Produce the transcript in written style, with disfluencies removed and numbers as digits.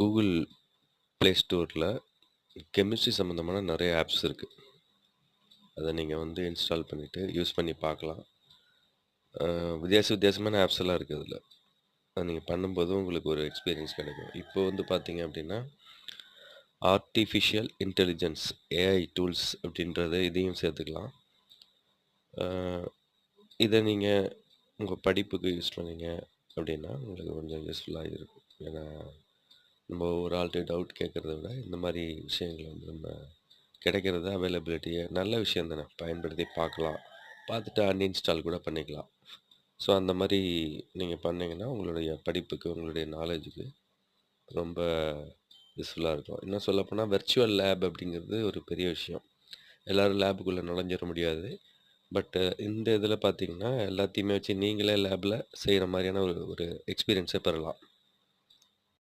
Google play ஸ்டோரில் chemistry சம்மந்தமான நிறைய ஆப்ஸ் இருக்குது. அதை நீங்கள் வந்து இன்ஸ்டால் பண்ணிவிட்டு யூஸ் பண்ணி பார்க்கலாம். வித்தியாசமான ஆப்ஸ் எல்லாம் இருக்குது அதில். அது நீங்கள் பண்ணும்போது உங்களுக்கு ஒரு எக்ஸ்பீரியன்ஸ் கிடைக்கும். இப்போ வந்து பார்த்தீங்க அப்படின்னா ஆர்டிஃபிஷியல் இன்டெலிஜென்ஸ் ஏஐ டூல்ஸ் அப்படின்றத இதையும் சேர்த்துக்கலாம். இதை நீங்கள் உங்கள் படிப்புக்கு யூஸ் பண்ணீங்க அப்படின்னா உங்களுக்கு கொஞ்சம் யூஸ்ஃபுல்லாக இருக்கும். ஏன்னா நம்ம ஒரு ஆள்கிட்ட டவுட் கேட்குறத விட இந்த மாதிரி விஷயங்கள் வந்து நம்ம கிடைக்கிறது அவைலபிலிட்டியை நல்ல விஷயம் தானே, பயன்படுத்தி பார்க்கலாம். பார்த்துட்டு அன்இன்ஸ்டால் கூட பண்ணிக்கலாம். ஸோ அந்த மாதிரி நீங்கள் பண்ணீங்கன்னா உங்களுடைய படிப்புக்கு உங்களுடைய நாலேஜுக்கு ரொம்ப யூஸ்ஃபுல்லாக இருக்கும். இன்னும் சொல்லப்போனால் வெர்ச்சுவல் லேப் அப்படிங்கிறது ஒரு பெரிய விஷயம். எல்லோரும் லேபுக்குள்ளே நுழைஞ்சிட முடியாது. பட் இந்த இதில் பார்த்தீங்கன்னா எல்லாத்தையுமே வச்சு நீங்களே லேபில் செய்கிற மாதிரியான ஒரு ஒரு எக்ஸ்பீரியன்ஸை பெறலாம்.